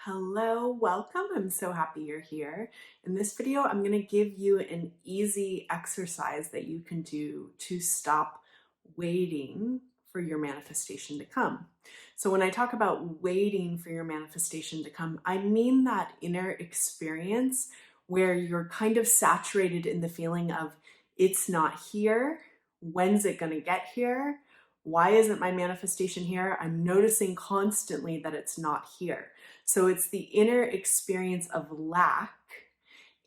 Hello, welcome. I'm so happy you're here. In this video, I'm going to give you an easy exercise that you can do to stop waiting for your manifestation to come. So when I talk about waiting for your manifestation to come, I mean that inner experience where you're kind of saturated in the feeling of it's not here. When's it going to get here? Why isn't my manifestation here? I'm noticing constantly that it's not here. So it's the inner experience of lack,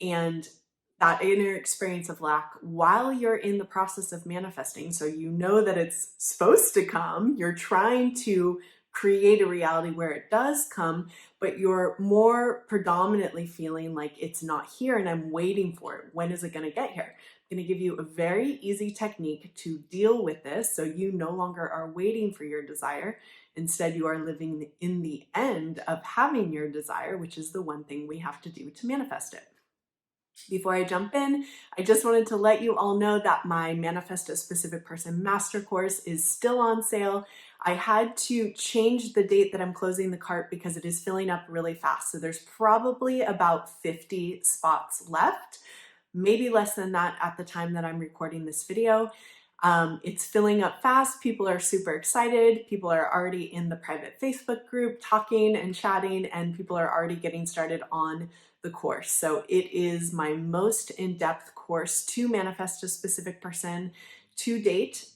and that inner experience of lack while you're in the process of manifesting. So you know that it's supposed to come. You're trying to create a reality where it does come, but you're more predominantly feeling like it's not here and I'm waiting for it. When is it going to get here? I'm going to give you a very easy technique to deal with this so you no longer are waiting for your desire. Instead, you are living in the end of having your desire, which is the one thing we have to do to manifest it. Before I jump in, I just wanted to let you all know that my Manifest a Specific Person Master Course is still on sale. I had to change the date that I'm closing the cart because it is filling up really fast. So there's probably about 50 spots left, maybe less than that at the time that I'm recording this video. It's filling up fast. People are super excited. People are already in the private Facebook group talking and chatting, and people are already getting started on the course. So it is my most in-depth course to manifest a specific person to date.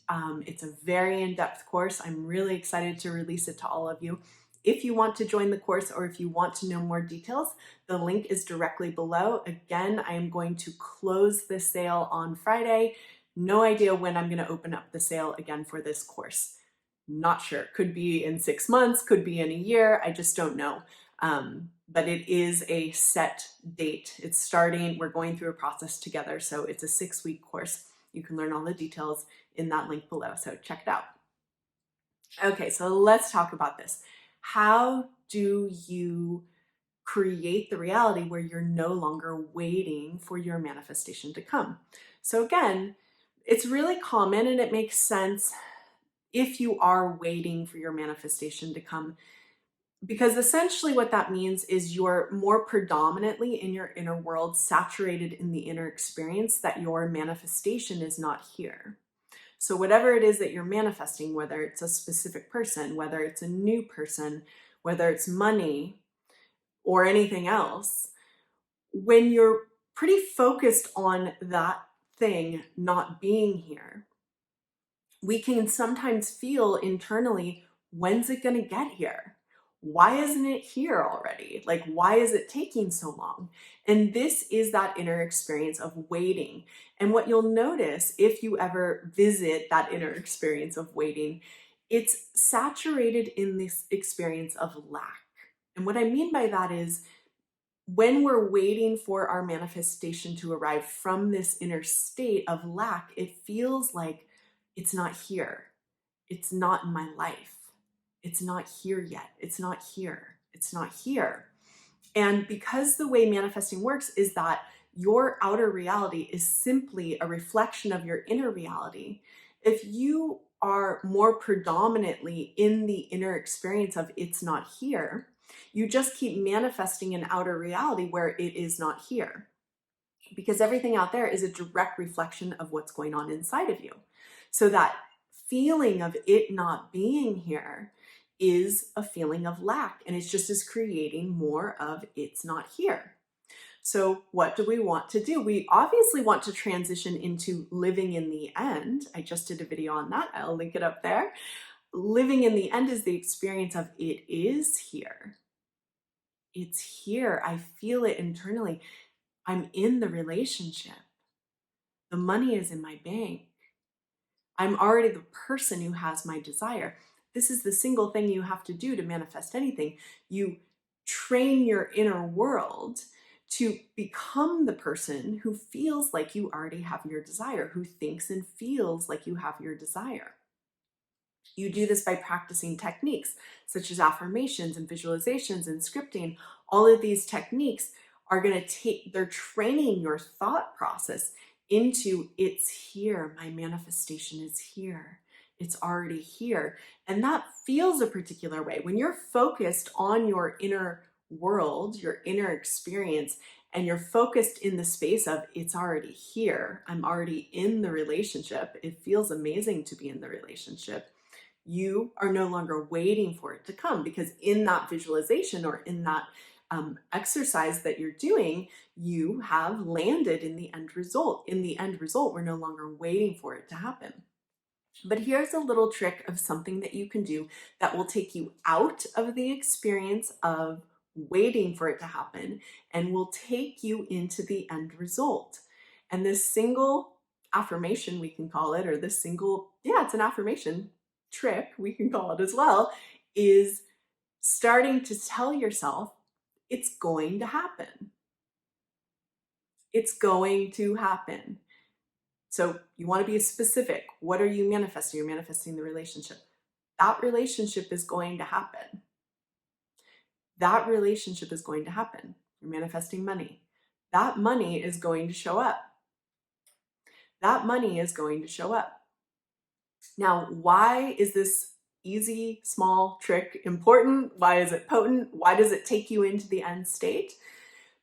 It's a very in-depth course. I'm really excited to release it to all of you. If you want to join the course or if you want to know more details, the link is directly below. Again, I am going to close the sale on Friday. No idea when I'm going to open up the sale again for this course. Not sure. Could be in 6 months, could be in a year. I just don't know. But it is a set date. It's starting. We're going through a process together. So it's a 6-week course. You can learn all the details in that link below. So check it out. Okay, so let's talk about this. How do you create the reality where you're no longer waiting for your manifestation to come? So again, it's really common and it makes sense if you are waiting for your manifestation to come, because essentially what that means is you're more predominantly in your inner world, saturated in the inner experience that your manifestation is not here. So whatever it is that you're manifesting, whether it's a specific person, whether it's a new person, whether it's money or anything else, when you're pretty focused on that thing not being here, we can sometimes feel internally, when's it going to get here? Why isn't it here already? Like, why is it taking so long? And this is that inner experience of waiting. And what you'll notice if you ever visit that inner experience of waiting, it's saturated in this experience of lack. And what I mean by that is when we're waiting for our manifestation to arrive from this inner state of lack, it feels like it's not here. It's not in my life. It's not here yet. It's not here. It's not here. And because the way manifesting works is that your outer reality is simply a reflection of your inner reality, if you are more predominantly in the inner experience of it's not here, you just keep manifesting an outer reality where it is not here. Because everything out there is a direct reflection of what's going on inside of you. So that feeling of it not being here is a feeling of lack, and it's just as creating more of it's not here. So what do we want to do? We obviously want to transition into living in the end. I just did a video on that. I'll link it up there. Living in the end is the experience of it is here. It's here. I feel it internally. I'm in the relationship. The money is in my bank. I'm already the person who has my desire. This is the single thing you have to do to manifest anything. You train your inner world to become the person who feels like you already have your desire, who thinks and feels like you have your desire. You do this by practicing techniques such as affirmations and visualizations and scripting. All of these techniques are going to they're training your thought process into it's here. My manifestation is here. It's already here. And that feels a particular way. When you're focused on your inner world, your inner experience, and you're focused in the space of it's already here. I'm already in the relationship. It feels amazing to be in the relationship. You are no longer waiting for it to come, because in that visualization or in that exercise that you're doing, you have landed in the end result. In the end result, we're no longer waiting for it to happen. But here's a little trick of something that you can do that will take you out of the experience of waiting for it to happen and will take you into the end result. And this single affirmation, we can call it, or this single, yeah, it's an affirmation trick, we can call it as well, is starting to tell yourself it's going to happen. It's going to happen. So you want to be specific. What are you manifesting? You're manifesting the relationship. That relationship is going to happen. That relationship is going to happen. You're manifesting money. That money is going to show up. That money is going to show up. Now, why is this easy, small trick important? Why is it potent? Why does it take you into the end state?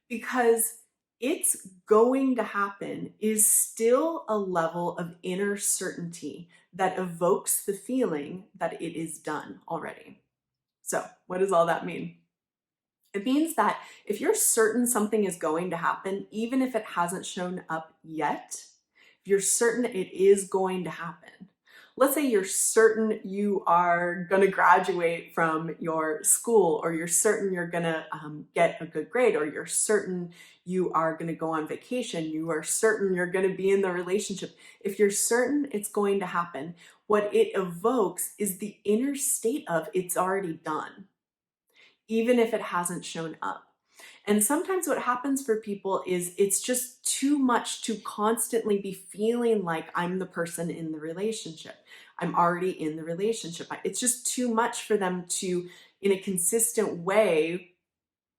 Because it's going to happen is still a level of inner certainty that evokes the feeling that it is done already. So, what does all that mean? It means that if you're certain something is going to happen, even if it hasn't shown up yet, if you're certain it is going to happen. Let's say you're certain you are going to graduate from your school, or you're certain you're going to get a good grade, or you're certain you are going to go on vacation, you are certain you're going to be in the relationship. If you're certain it's going to happen, what it evokes is the inner state of it's already done, even if it hasn't shown up. And sometimes what happens for people is it's just too much to constantly be feeling like I'm the person in the relationship. I'm already in the relationship. It's just too much for them to, in a consistent way,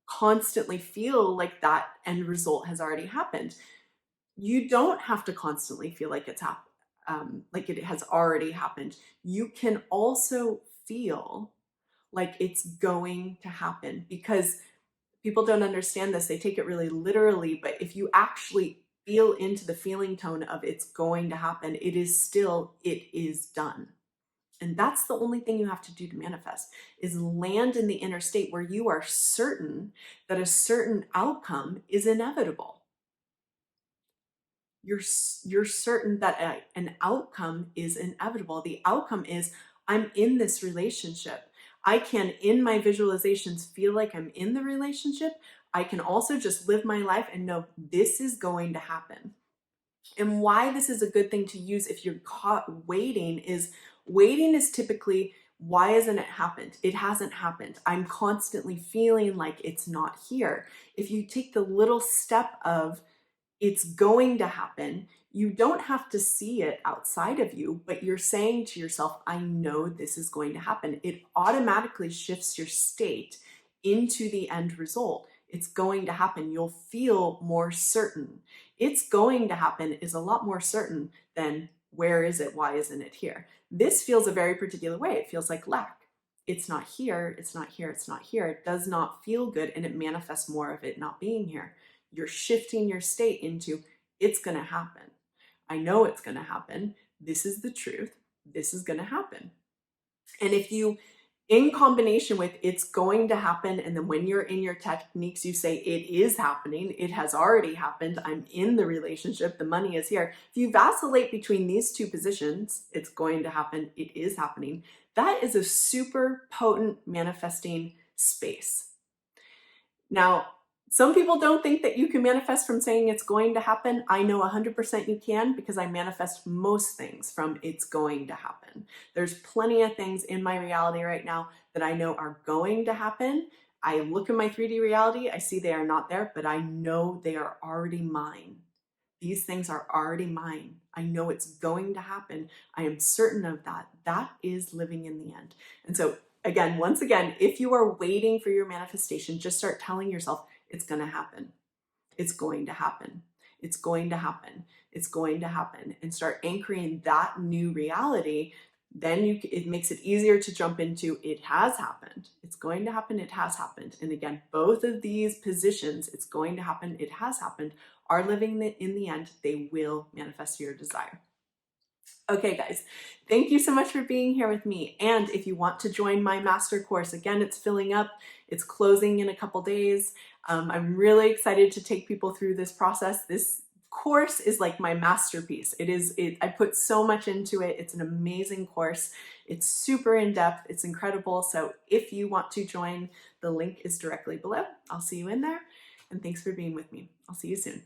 constantly feel like that end result has already happened. You don't have to constantly feel like it's like it has already happened. You can also feel like it's going to happen, because people don't understand this. They take it really literally, but if you actually feel into the feeling tone of it's going to happen, it is done. And that's the only thing you have to do to manifest, is land in the inner state where you are certain that a certain outcome is inevitable. You're certain that an outcome is inevitable. The outcome is I'm in this relationship. I can, in my visualizations, feel like I'm in the relationship. I can also just live my life and know this is going to happen. And why this is a good thing to use if you're caught waiting is typically, why hasn't it happened? It hasn't happened. I'm constantly feeling like it's not here. If you take the little step of it's going to happen, you don't have to see it outside of you, but you're saying to yourself, I know this is going to happen. It automatically shifts your state into the end result. It's going to happen. You'll feel more certain. It's going to happen is a lot more certain than where is it? Why isn't it here? This feels a very particular way. It feels like lack. It's not here. It's not here. It's not here. It does not feel good, and it manifests more of it not being here. You're shifting your state into it's going to happen. I know it's going to happen. This is the truth. This is going to happen. And if you, in combination with it's going to happen, and then when you're in your techniques, you say it is happening, it has already happened, I'm in the relationship, the money is here. If you vacillate between these two positions, it's going to happen, it is happening, that is a super potent manifesting space. Now, some people don't think that you can manifest from saying it's going to happen. I know 100% you can, because I manifest most things from it's going to happen. There's plenty of things in my reality right now that I know are going to happen. I look at my 3D reality, I see they are not there, but I know they are already mine. These things are already mine. I know it's going to happen. I am certain of that. That is living in the end. And so again, once again, if you are waiting for your manifestation, just start telling yourself it's going to happen. It's going to happen. It's going to happen. It's going to happen. And start anchoring that new reality then it makes it easier to jump into it has happened. It's going to happen. It has happened. And again, both of these positions, it's going to happen. It has happened, are living in the end. They will manifest your desire. Okay, guys, thank you so much for being here with me. And if you want to join my master course, again, it's filling up. It's closing in a couple days. I'm really excited to take people through this process. This course is like my masterpiece. I put so much into it. It's an amazing course. It's super in-depth. It's incredible. So if you want to join, the link is directly below. I'll see you in there. And thanks for being with me. I'll see you soon.